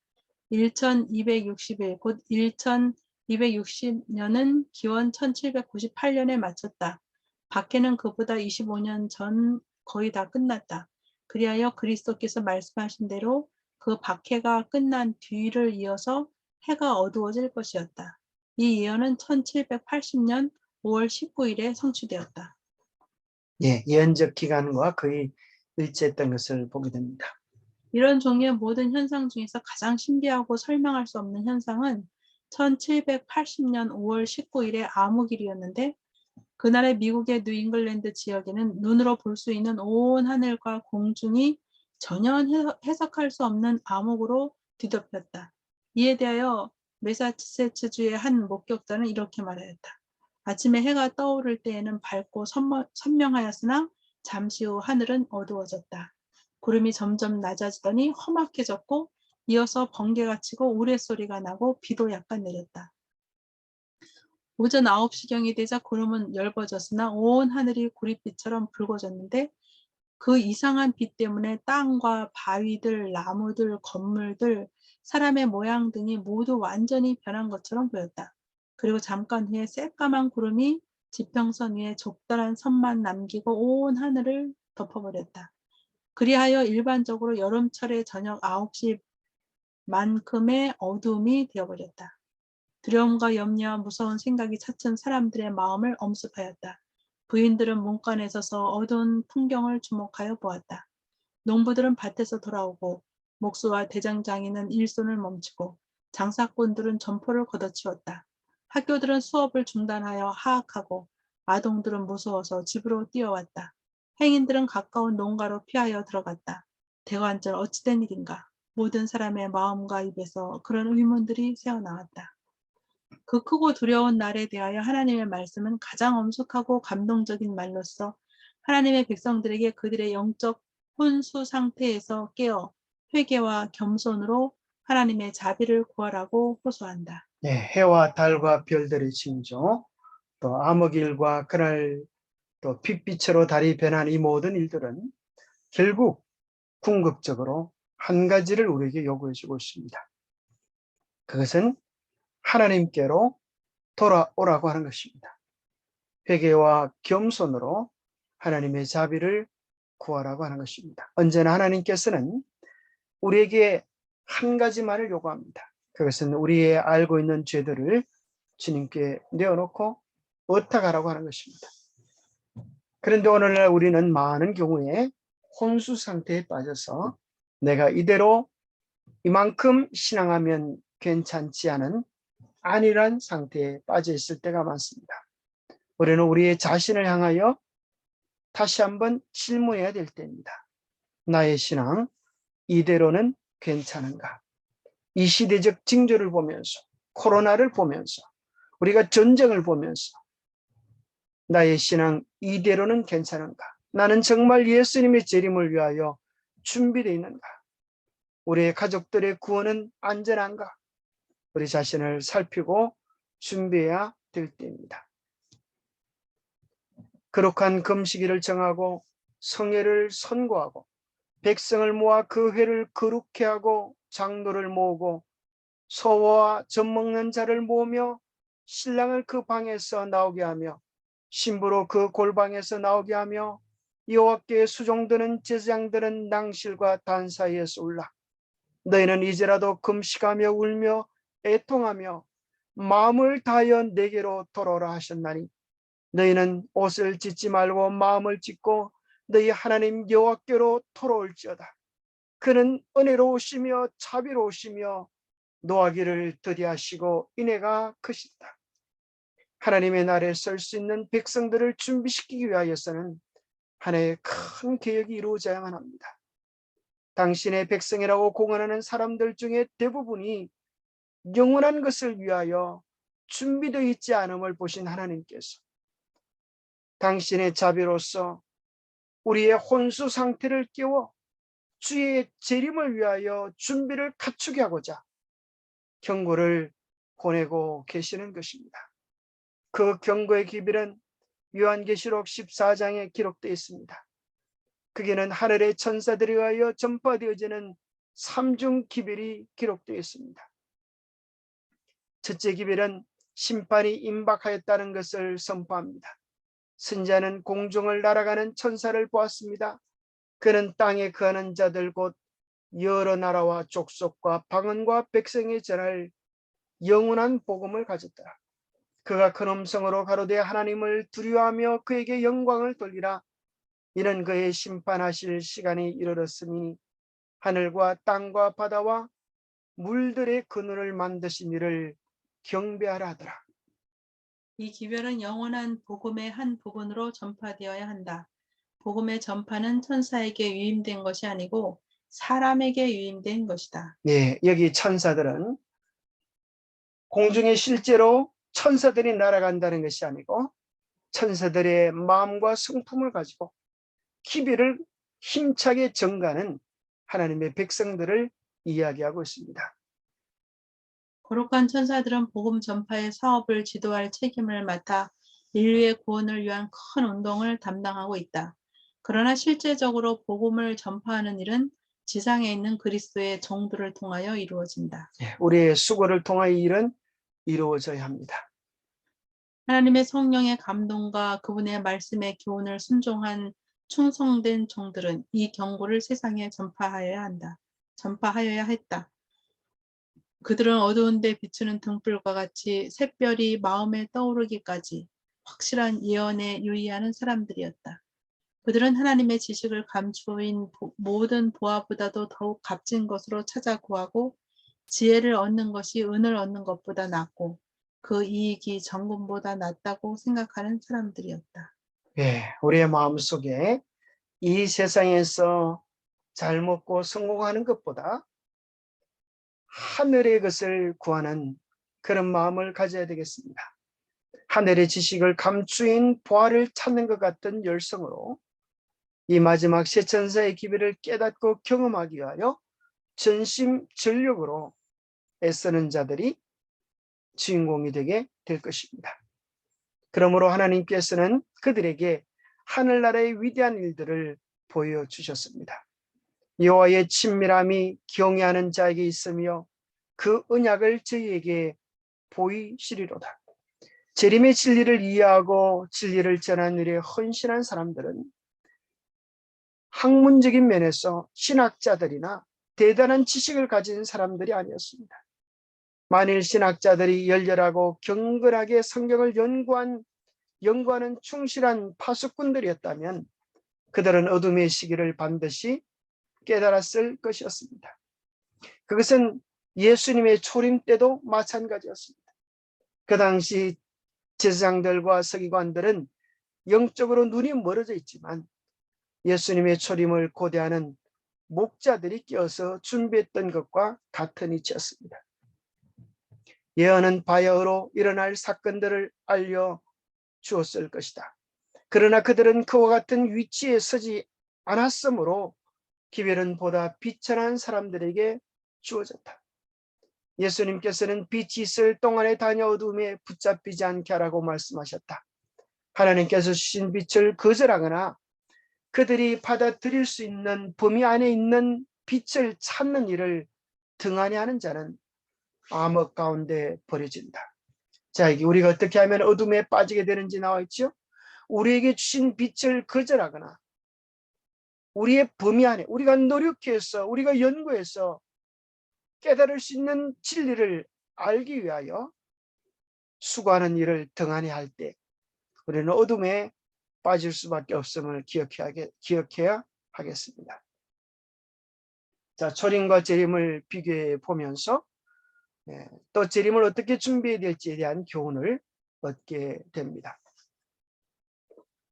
1260일 곧 1260년은 기원 1798년에 마쳤다. 박해는 그보다 25년 전 거의 다 끝났다. 그리하여 그리스도께서 말씀하신 대로 그 박해가 끝난 뒤를 이어서 해가 어두워질 것이었다. 이 예언은 1780년 5월 19일에 성취되었다. 예, 예언적 기간과 거의 일치했던 것을 보게 됩니다. 이런 종류의 모든 현상 중에서 가장 신비하고 설명할 수 없는 현상은 1780년 5월 19일의 암흑일이었는데 그날의 미국의 뉴잉글랜드 지역에는 눈으로 볼 수 있는 온 하늘과 공중이 전혀 해석할 수 없는 암흑으로 뒤덮였다. 이에 대하여 매사추세츠주의 한 목격자는 이렇게 말하였다. 아침에 해가 떠오를 때에는 밝고 선명하였으나 잠시 후 하늘은 어두워졌다. 구름이 점점 낮아지더니 험악해졌고 이어서 번개가 치고 우레소리가 나고 비도 약간 내렸다. 오전 9시경이 되자 구름은 엷어졌으나 온 하늘이 구릿빛처럼 붉어졌는데 그 이상한 빛 때문에 땅과 바위들, 나무들, 건물들, 사람의 모양 등이 모두 완전히 변한 것처럼 보였다. 그리고 잠깐 후에 새까만 구름이 지평선 위에 적달한 선만 남기고 온 하늘을 덮어버렸다. 그리하여 일반적으로 여름철의 저녁 9시만큼의 어두움이 되어버렸다. 두려움과 염려와 무서운 생각이 차츰 사람들의 마음을 엄습하였다. 부인들은 문간에 서서 어두운 풍경을 주목하여 보았다. 농부들은 밭에서 돌아오고 목수와 대장장이는 일손을 멈추고 장사꾼들은 점포를 걷어치웠다. 학교들은 수업을 중단하여 하악하고 아동들은 무서워서 집으로 뛰어왔다. 행인들은 가까운 농가로 피하여 들어갔다. 대관절 어찌된 일인가? 모든 사람의 마음과 입에서 그런 의문들이 새어나왔다. 그 크고 두려운 날에 대하여 하나님의 말씀은 가장 엄숙하고 감동적인 말로써 하나님의 백성들에게 그들의 영적 혼수 상태에서 깨어 회개와 겸손으로 하나님의 자비를 구하라고 호소한다. 예, 해와 달과 별들의 징조, 또 암흑일과 그날 또 핏빛으로 달이 변한 이 모든 일들은 결국 궁극적으로 한 가지를 우리에게 요구해 주고 있습니다. 그것은 하나님께로 돌아오라고 하는 것입니다. 회개와 겸손으로 하나님의 자비를 구하라고 하는 것입니다. 언제나 하나님께서는 우리에게 한 가지만을 요구합니다. 그것은 우리의 알고 있는 죄들을 주님께 내어놓고 의탁하라고 하는 것입니다. 그런데 오늘날 우리는 많은 경우에 혼수 상태에 빠져서 내가 이대로 이만큼 신앙하면 괜찮지 않은 안일한 상태에 빠져 있을 때가 많습니다. 우리는 우리의 자신을 향하여 다시 한번 질문해야 될 때입니다. 나의 신앙 이대로는 괜찮은가? 이 시대적 징조를 보면서, 코로나를 보면서, 우리가 전쟁을 보면서 나의 신앙 이대로는 괜찮은가? 나는 정말 예수님의 재림을 위하여 준비되어 있는가? 우리의 가족들의 구원은 안전한가? 우리 자신을 살피고 준비해야 될 때입니다. 거룩한 금식일을 정하고 성회를 선고하고 백성을 모아 그 회를 거룩케 하고 장로를 모으고 소와 젖 먹는 자를 모으며 신랑을 그 방에서 나오게 하며 신부로 그 골방에서 나오게 하며 여호와께 수종드는 제사장들은 낭실과 단 사이에서 올라 너희는 이제라도 금식하며 울며 애통하며 마음을 다하여 내게로 돌아오라 하셨나니 너희는 옷을 찢지 말고 마음을 찢고 너희 하나님 여호와께로 돌아올지어다. 그는 은혜로우시며 자비로우시며 노하기를 더디하시고 인애가 크시다. 하나님의 날에 설 수 있는 백성들을 준비시키기 위하여서는 하나의 큰 계획이 이루어져야만 합니다. 당신의 백성이라고 공언하는 사람들 중에 대부분이 영원한 것을 위하여 준비되어 있지 않음을 보신 하나님께서 당신의 자비로서 우리의 혼수 상태를 깨워 주의 재림을 위하여 준비를 갖추게 하고자 경고를 보내고 계시는 것입니다. 그 경고의 기별은 요한계시록 14장에 기록되어 있습니다. 거기는 하늘의 천사들에 의하여 전파되어지는 삼중 기별이 기록되어 있습니다. 첫째 기별은 심판이 임박하였다는 것을 선포합니다. 선지자는 공중을 날아가는 천사를 보았습니다. 그는 땅에 거하는 자들 곧 여러 나라와 족속과 방언과 백성에 전할 영원한 복음을 가졌더라. 그가 큰 음성으로 가로되 하나님을 두려워하며 그에게 영광을 돌리라. 이는 그의 심판하실 시간이 이르렀으니 하늘과 땅과 바다와 물들의 그늘을 만드신 이를 경배하라 하더라. 이 기별은 영원한 복음의 한 부분으로 전파되어야 한다. 복음의 전파는 천사에게 위임된 것이 아니고 사람에게 위임된 것이다. 네, 여기 천사들은 공중에 실제로 천사들이 날아간다는 것이 아니고 천사들의 마음과 성품을 가지고 기별을 힘차게 전가하는 하나님의 백성들을 이야기하고 있습니다. 거룩한 천사들은 복음 전파의 사업을 지도할 책임을 맡아 인류의 구원을 위한 큰 운동을 담당하고 있다. 그러나 실제적으로 복음을 전파하는 일은 지상에 있는 그리스도의 정도를 통하여 이루어진다. 우리의 수고를 통하여 이 일은 이루어져야 합니다. 하나님의 성령의 감동과 그분의 말씀의 교훈을 순종한 충성된 종들은 이 경고를 세상에 전파하여야 했다. 그들은 어두운 데 비추는 등불과 같이 샛별이 마음에 떠오르기까지 확실한 예언에 유의하는 사람들이었다. 그들은 하나님의 지식을 감추인 모든 보화보다도 더욱 값진 것으로 찾아 구하고 지혜를 얻는 것이 은을 얻는 것보다 낫고 그 이익이 정금보다 낫다고 생각하는 사람들이었다. 우리의 마음속에 이 세상에서 잘 먹고 성공하는 것보다 하늘의 것을 구하는 그런 마음을 가져야 되겠습니다. 하늘의 지식을 감추인 보화를 찾는 것 같은 열성으로 이 마지막 새 천사의 기별을 깨닫고 경험하기 위하여 전심전력으로 애쓰는 자들이 주인공이 되게 될 것입니다. 그러므로 하나님께서는 그들에게 하늘나라의 위대한 일들을 보여주셨습니다. 여호와의 친밀함이 경외하는 자에게 있으며 그 언약을 저희에게 보이시리로다. 재림의 진리를 이해하고 진리를 전하는 일에 헌신한 사람들은 학문적인 면에서 신학자들이나 대단한 지식을 가진 사람들이 아니었습니다. 만일 신학자들이 열렬하고 경건하게 성경을 연구하는 충실한 파수꾼들이었다면 그들은 어둠의 시기를 반드시 깨달았을 것이었습니다. 그것은 예수님의 초림 때도 마찬가지였습니다. 그 당시 제사장들과 서기관들은 영적으로 눈이 멀어져 있지만 예수님의 초림을 고대하는 목자들이 끼어서 준비했던 것과 같은 이치였습니다. 예언은 바야흐로 일어날 사건들을 알려주었을 것이다. 그러나 그들은 그와 같은 위치에 서지 않았으므로 기별은 보다 비천한 사람들에게 주어졌다. 예수님께서는 빛이 있을 동안에 다녀 어둠에 붙잡히지 않게 하라고 말씀하셨다. 하나님께서 주신 빛을 거절하거나 그들이 받아들일 수 있는 범위 안에 있는 빛을 찾는 일을 등한히 하는 자는 암흑 가운데 버려진다. 자, 이게 우리가 어떻게 하면 어둠에 빠지게 되는지 나와 있죠? 우리에게 주신 빛을 거절하거나 우리의 범위 안에 우리가 노력해서 우리가 연구해서 깨달을 수 있는 진리를 알기 위하여 수고하는 일을 등한히 할 때 우리는 어둠에 빠질 수밖에 없음을 기억해야 하겠습니다. 자, 초림과 재림을 비교해 보면서 또 재림을 어떻게 준비해야 될지에 대한 교훈을 얻게 됩니다.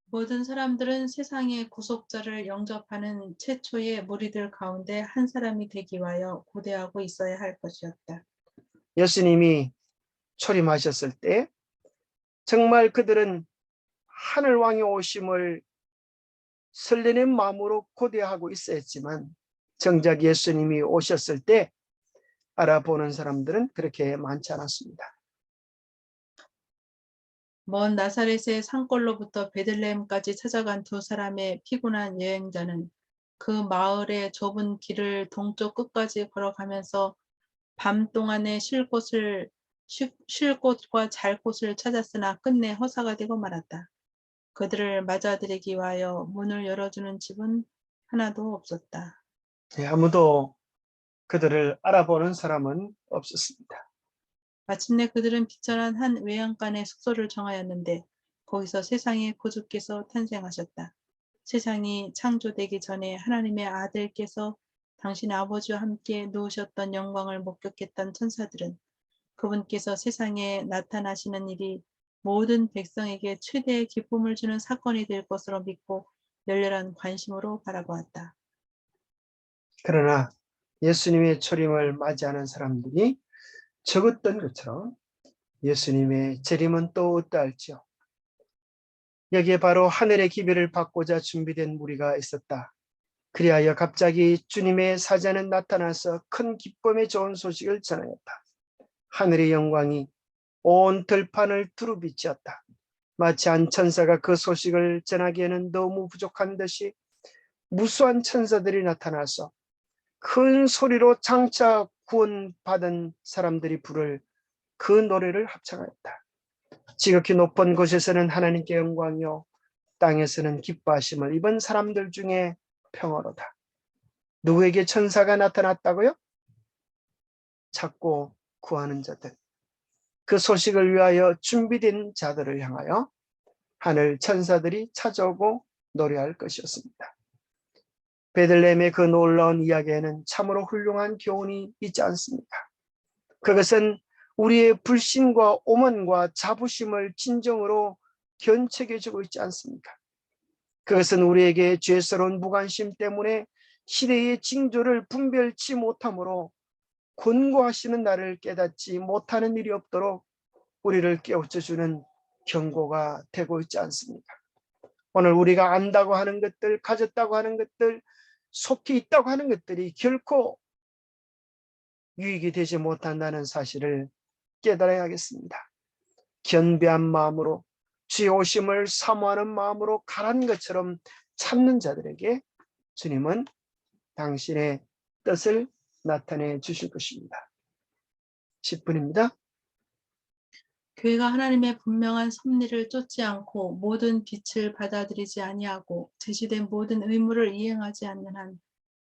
모든 사람들은 세상의 구속자를 영접하는 최초의 무리들 가운데 한 사람이 되기 위하여 고대하고 있어야 할 것이었다. 예수님이 초림하셨을 때 정말 그들은 하늘왕의 오심을 설레는 마음으로 고대하고 있었지만 정작 예수님이 오셨을 때 알아보는 사람들은 그렇게 많지 않았습니다. 먼 나사렛의 산골로부터 베들레헴까지 찾아간 두 사람의 피곤한 여행자는 그 마을의 좁은 길을 동쪽 끝까지 걸어가면서 밤 동안에 쉴 곳과 잘 곳을 찾았으나 끝내 허사가 되고 말았다. 그들을 맞아들이기 위하여 문을 열어주는 집은 하나도 없었다. 아무도 그들을 알아보는 사람은 없었습니다. 마침내 그들은 비천한 한 외양간에 숙소를 정하였는데 거기서 세상의 구주께서 탄생하셨다. 세상이 창조되기 전에 하나님의 아들께서 당신 아버지와 함께 누우셨던 영광을 목격했던 천사들은 그분께서 세상에 나타나시는 일이 모든 백성에게 최대의 기쁨을 주는 사건이 될 것으로 믿고 열렬한 관심으로 바라보았다. 그러나 예수님의 초림을 맞이하는 사람들이 적었던 것처럼 예수님의 재림은 또 어떠할지요? 여기에 바로 하늘의 기별을 받고자 준비된 무리가 있었다. 그리하여 갑자기 주님의 사자는 나타나서 큰 기쁨의 좋은 소식을 전하였다. 하늘의 영광이 온 들판을 두루비치었다. 마치 한 천사가 그 소식을 전하기에는 너무 부족한 듯이 무수한 천사들이 나타나서 큰 소리로 장차 구원받은 사람들이 부를 그 노래를 합창하였다. 지극히 높은 곳에서는 하나님께 영광이요 땅에서는 기뻐하심을 입은 사람들 중에 평화로다. 누구에게 천사가 나타났다고요? 찾고 구하는 자들. 그 소식을 위하여 준비된 자들을 향하여 하늘 천사들이 찾아오고 노래할 것이었습니다. 베들레헴의 그 놀라운 이야기에는 참으로 훌륭한 교훈이 있지 않습니까? 그것은 우리의 불신과 오만과 자부심을 진정으로 견책해주고 있지 않습니까? 그것은 우리에게 죄스러운 무관심 때문에 시대의 징조를 분별치 못함으로 권고하시는 나를 깨닫지 못하는 일이 없도록 우리를 깨우쳐주는 경고가 되고 있지 않습니까? 오늘 우리가 안다고 하는 것들, 가졌다고 하는 것들, 속히 있다고 하는 것들이 결코 유익이 되지 못한다는 사실을 깨달아야 하겠습니다. 견배한 마음으로 주의 오심을 사모하는 마음으로 가란 것처럼 찾는 자들에게 주님은 당신의 뜻을 나타내 주실 것입니다. 10분입니다. 교회가 하나님의 분명한 섭리를 쫓지 않고 모든 빛을 받아들이지 아니하고 제시된 모든 의무를 이행하지 않는 한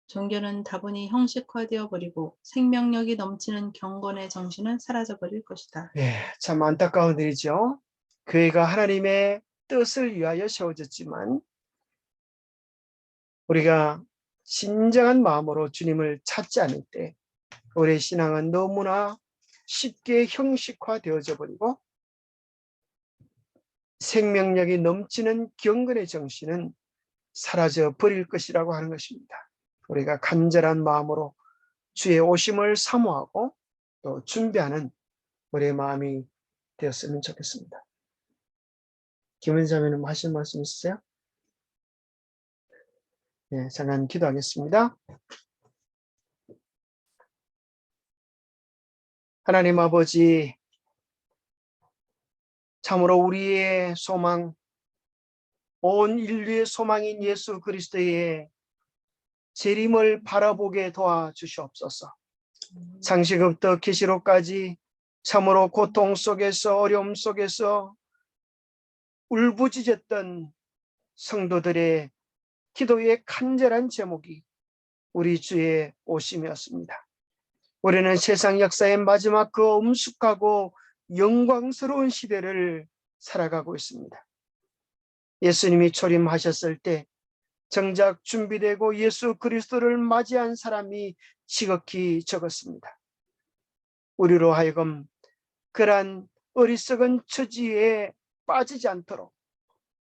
종교는 다분히 형식화되어 버리고 생명력이 넘치는 경건의 정신은 사라져 버릴 것이다. 참 안타까운 일이죠. 교회가 하나님의 뜻을 위하여 세워졌지만 우리가 진정한 마음으로 주님을 찾지 않을 때 우리의 신앙은 너무나 쉽게 형식화되어져 버리고 생명력이 넘치는 경건의 정신은 사라져 버릴 것이라고 하는 것입니다. 우리가 간절한 마음으로 주의 오심을 사모하고 또 준비하는 우리의 마음이 되었으면 좋겠습니다. 김은자매님 하실 말씀 있으세요? 네, 잠깐 기도하겠습니다. 하나님 아버지, 참으로 우리의 소망, 온 인류의 소망인 예수 그리스도의 재림을 바라보게 도와주시옵소서. 창세기부터 계시록까지 참으로 고통 속에서 어려움 속에서 울부짖었던 성도들의 기도의 간절한 제목이 우리 주의 오심이었습니다. 우리는 세상 역사의 마지막 그 엄숙하고 영광스러운 시대를 살아가고 있습니다. 예수님이 초림하셨을 때 정작 준비되고 예수 그리스도를 맞이한 사람이 지극히 적었습니다. 우리로 하여금 그러한 어리석은 처지에 빠지지 않도록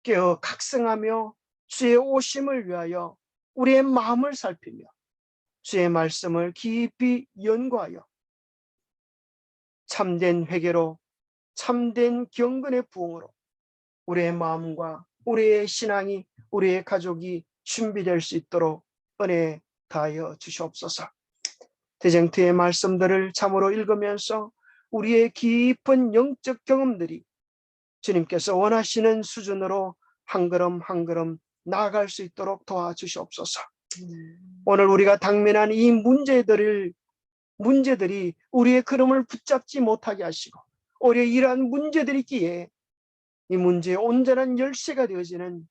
깨어 각성하며 주의 오심을 위하여 우리의 마음을 살피며 주의 말씀을 깊이 연구하여 참된 회개로 참된 경건의 부흥으로 우리의 마음과 우리의 신앙이 우리의 가족이 준비될 수 있도록 은혜 다하여 주시옵소서. 대쟁투의 말씀들을 참으로 읽으면서 우리의 깊은 영적 경험들이 주님께서 원하시는 수준으로 한 걸음 한 걸음 나아갈 수 있도록 도와주시옵소서. 오늘 우리가 당면한 이 문제들이 우리의 걸음을 붙잡지 못하게 하시고 오히려 이러한 문제들이 있기에 이 문제의 온전한 열쇠가 되어지는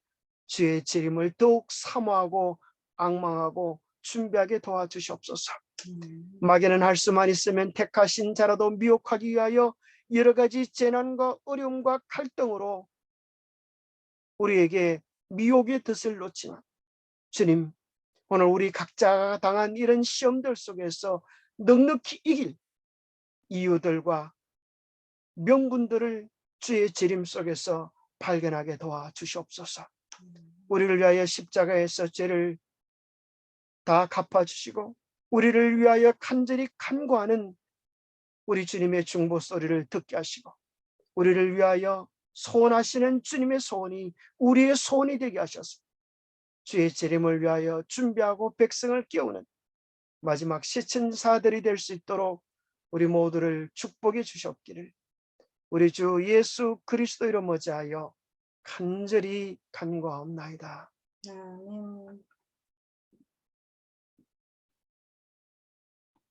주의 재림을 더욱 사모하고 앙망하고 준비하게 도와주시옵소서. 마귀는 할 수만 있으면 택하신 자라도 미혹하기 위하여 여러 가지 재난과 어려움과 갈등으로 우리에게 미혹의 덫을 놓지만 주님, 오늘 우리 각자가 당한 이런 시험들 속에서 넉넉히 이길 이유들과 명분들을 주의 재림 속에서 발견하게 도와주시옵소서. 우리를 위하여 십자가에서 죄를 다 갚아주시고 우리를 위하여 간절히 간구하는 우리 주님의 중보 소리를 듣게 하시고 우리를 위하여 소원하시는 주님의 소원이 우리의 소원이 되게 하셔서 주의 재림을 위하여 준비하고 백성을 깨우는 마지막 시천사들이 될 수 있도록 우리 모두를 축복해 주셨기를 우리 주 예수 그리스도 이름으로 하여 간절히 간구하옵나이다. 아멘.